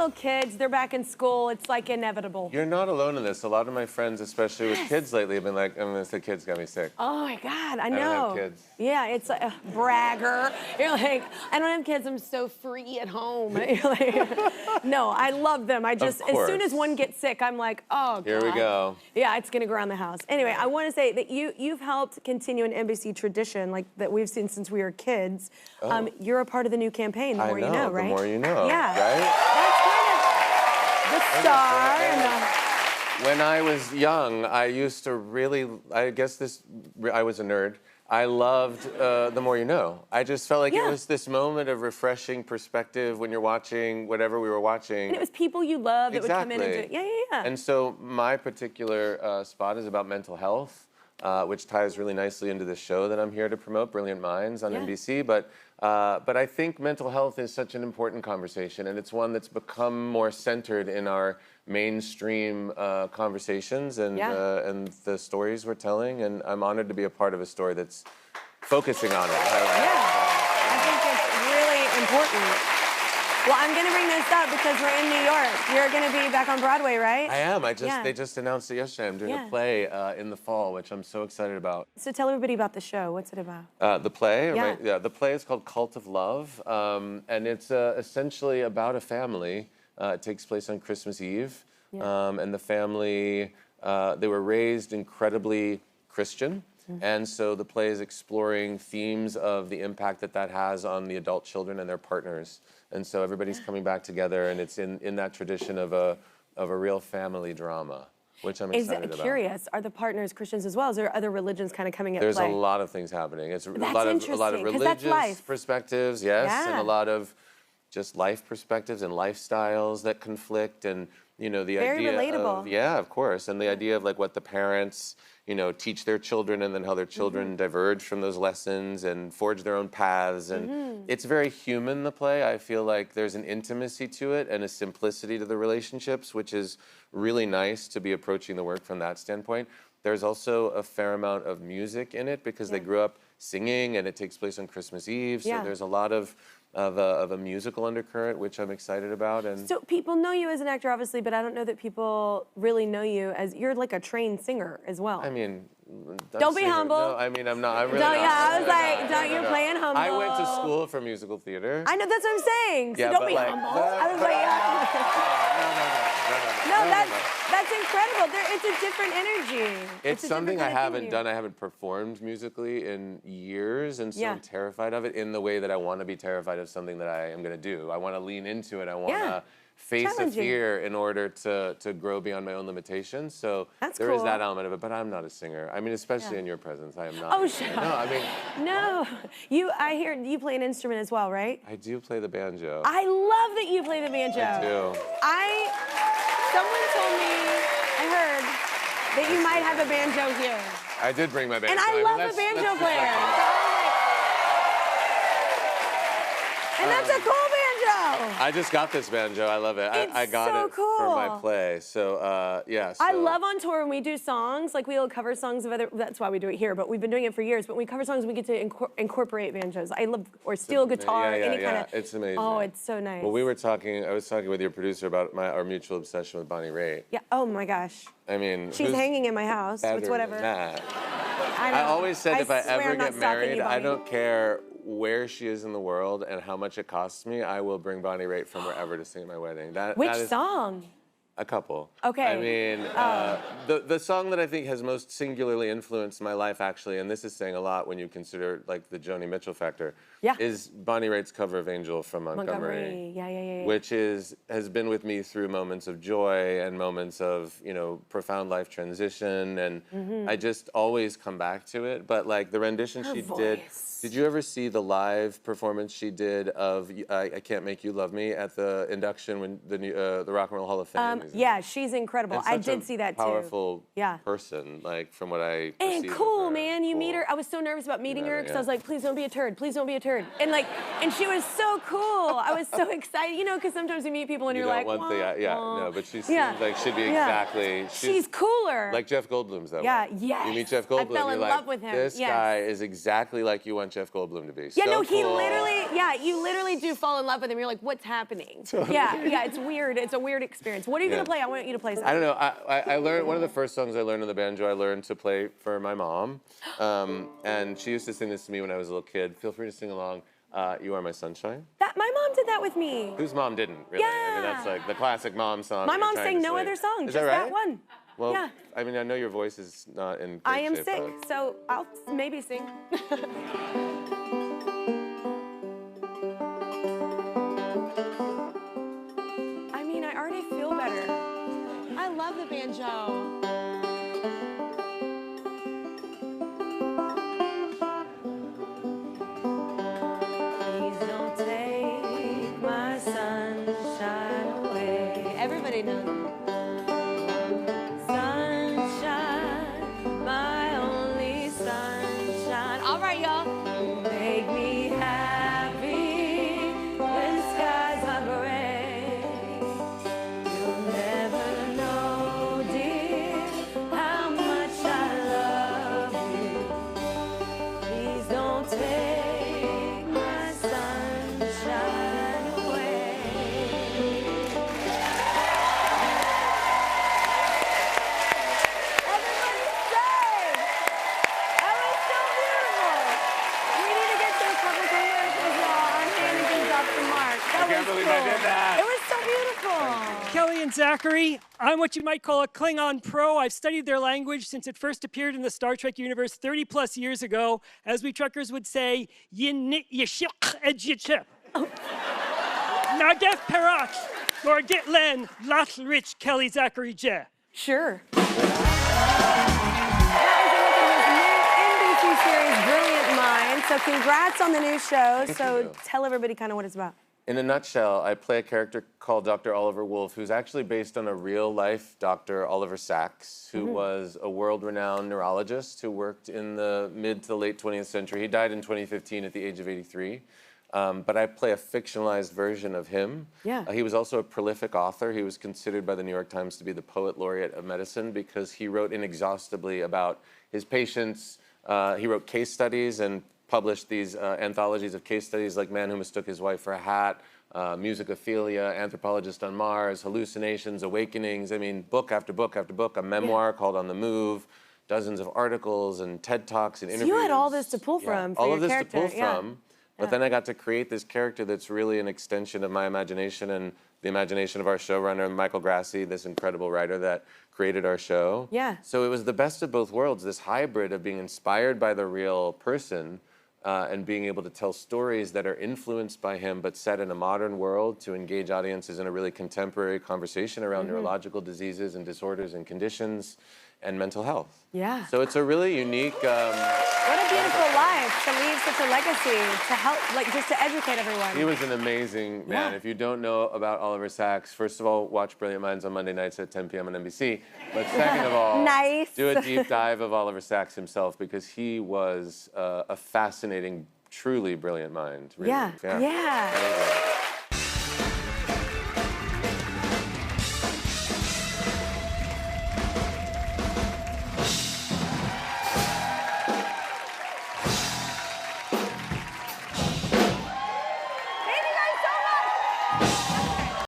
little kids, they're back in school. It's like inevitable. You're not alone in this. A lot of my friends, especially with kids lately, have been like, the kids got me sick. Oh my God, I know. I don't have kids. Yeah, it's a bragger. You're like, I don't have kids, I'm so free at home. You're like, no, I love them. I just, as soon as one gets sick, I'm like, oh God. Here we go. Yeah, it's gonna go around the house. Anyway, I wanna say that you've helped continue an NBC tradition like that we've seen since we were kids. Oh. You're a part of the new campaign, The More You Know, right? The More You Know, yeah. right? That's kind of the star and When I was young, I used to really, I was a nerd. I loved The More You Know. I just felt like it was this moment of refreshing perspective when you're watching whatever we were watching. And it was people you love that would come in and do it. Exactly. Yeah. And so my particular spot is about mental health, which ties really nicely into the show that I'm here to promote, Brilliant Minds on NBC. But I think mental health is such an important conversation, and it's one that's become more centered in our mainstream conversations and the stories we're telling. And I'm honored to be a part of a story that's focusing on it. I think it's really important. Well, I'm going to bring this up because we're in New York. You're going to be back on Broadway, right? I am. They just announced it yesterday. I'm doing a play in the fall, which I'm so excited about. So tell everybody about the show. What's it about? The play? The play is called Cult of Love, and it's essentially about a family. It takes place on Christmas Eve, and the family, they were raised incredibly Christian. And so the play is exploring themes of the impact that has on the adult children and their partners. And so everybody's coming back together, and it's in that tradition of a real family drama, which I'm excited about. Curious, are the partners Christians as well? Is there other religions kind of coming at play? There's a lot of things happening. It's a lot of because that's religious life. perspectives, and a lot of just life perspectives and lifestyles that conflict, and the Very idea relatable. of course, and the idea of like what the parents teach their children, and then how their children diverge from those lessons and forge their own paths. And it's very human, the play. I feel like there's an intimacy to it and a simplicity to the relationships, which is really nice to be approaching the work from that standpoint. There's also a fair amount of music in it because they grew up singing, and it takes place on Christmas Eve. So there's a lot of a musical undercurrent, which I'm excited about. And so people know you as an actor, obviously, but I don't know that people really know you as, you're like a trained singer as well. I mean, don't be humble. No, I mean, I'm not. I'm really not. Yeah, I was like, don't you playing humble? I went to school for musical theater. I know, that's what I'm saying. So Yeah, don't but be like, humble. no, I was like, no, that's incredible. It's a different energy. It's something I haven't done. I haven't performed musically in years, and so I'm terrified of it in the way that I want to be terrified of something that I am going to do. I want to lean into it. I want to face a fear in order to grow beyond my own limitations. So there is that element of it, but I'm not a singer. I mean, especially in your presence, I am not. Oh, shut up. No, I mean... No. I hear you play an instrument as well, right? I do play the banjo. I love that you play the banjo. I do. Someone told me, I heard, that you might have a banjo here. I did bring my banjo. And I love a banjo player. And that's a cool banjo. I just got this banjo. I love it. I got it for my play. So, yeah. So. I love on tour when we do songs, like we'll cover songs of other, that's why we do it here, but we've been doing it for years. But when we cover songs, we get to incorporate banjos. I love, or steel guitar, any kind of. It's amazing. Oh, it's so nice. Well, I was talking with your producer about our mutual obsession with Bonnie Raitt. Yeah, oh my gosh. I mean, she's hanging in my house. It's whatever. I always said if I ever get married, I don't care where she is in the world and how much it costs me, I will bring Bonnie Raitt from wherever to sing at my wedding. Which song? A couple. Okay. I mean, the song that I think has most singularly influenced my life, actually, and this is saying a lot when you consider like the Joni Mitchell factor, is Bonnie Raitt's cover of Angel from Montgomery. Yeah. Which has been with me through moments of joy and moments of, profound life transition, and I just always come back to it. But like the rendition she did you ever see the live performance she did of I Can't Make You Love Me at the induction when the Rock and Roll Hall of Fame? Yeah, she's incredible. I did see that too. Powerful person, like from what I and cool, man. You meet her. I was so nervous about meeting her because I was like, please don't be a turd. Please don't be a turd. And she was so cool. I was so excited, because sometimes you meet people and you're like, no, but she seems like she'd be exactly. She's cooler. Like Jeff Goldblum's that way. Yes. You meet Jeff Goldblum, I fell in you're love like, with him. this guy is exactly like you want Jeff Goldblum to be. Yeah, so no, he cool. literally, you literally do fall in love with him. You're like, what's happening? Yeah, it's weird. It's a weird experience. What are you gonna play? I want you to play something. I don't know. I learned, one of the first songs I learned on the banjo, I learned to play for my mom. And she used to sing this to me when I was a little kid. Feel free to sing along. You Are My Sunshine. My mom did that with me. Whose mom didn't, really? I mean, that's like the classic mom song. My mom sang no other song, Is just that right? that one. Well, Yeah. I mean, I know your voice is not in great I am shape, sick, but- so I'll maybe sing. I mean, I already feel better. I love the banjo. Please don't take my sunshine away. Everybody knows it. Sunshine, my only sunshine. All right, y'all. Make me happy when skies are gray. You'll never know, dear, how much I love you. Please don't take my sunshine away. Everybody say! That was so beautiful. We need to get to a couple commercials, y'all. I'm handing things off to Mark. That I can't was believe cool. I did that. It was so beautiful. Kelly and Zachary, I'm what you might call a Klingon pro. I've studied their language since it first appeared in the Star Trek universe 30 plus years ago. As we truckers would say, Nadef Perak, Gorgit Len, Lat Rich, Kelly Zachary Je. Sure. That was a look at his new NBC series, Brilliant Mind. So congrats on the new show. So you. tell everybody kind of what it's about. In a nutshell, I play a character called Dr. Oliver Wolf, who's actually based on a real-life Dr. Oliver Sacks, who was a world-renowned neurologist who worked in the mid to the late 20th century. He died in 2015 at the age of 83. But I play a fictionalized version of him. Yeah. He was also a prolific author. He was considered by the New York Times to be the poet laureate of medicine because he wrote inexhaustibly about his patients. He wrote case studies and published these anthologies of case studies like Man Who Mistook His Wife for a Hat, Musicophilia, Anthropologist on Mars, Hallucinations, Awakenings. I mean, book after book after book, a memoir called On the Move, dozens of articles and TED Talks and interviews. You had all this to pull from for all your of this character. to pull from. But then I got to create this character that's really an extension of my imagination and the imagination of our showrunner, Michael Grassi, this incredible writer that created our show. Yeah. So it was the best of both worlds, this hybrid of being inspired by the real person and being able to tell stories that are influenced by him but set in a modern world to engage audiences in a really contemporary conversation around neurological diseases and disorders and conditions and mental health. Yeah. So it's a really unique... What a beautiful life to leave such a legacy, to help, like, just to educate everyone. He was an amazing man. Yeah. If you don't know about Oliver Sacks, first of all, watch Brilliant Minds on Monday nights at 10 p.m. on NBC. But second of all, Nice. do a deep dive of Oliver Sacks himself because he was a fascinating, truly brilliant mind. Really. Yeah. Amazing.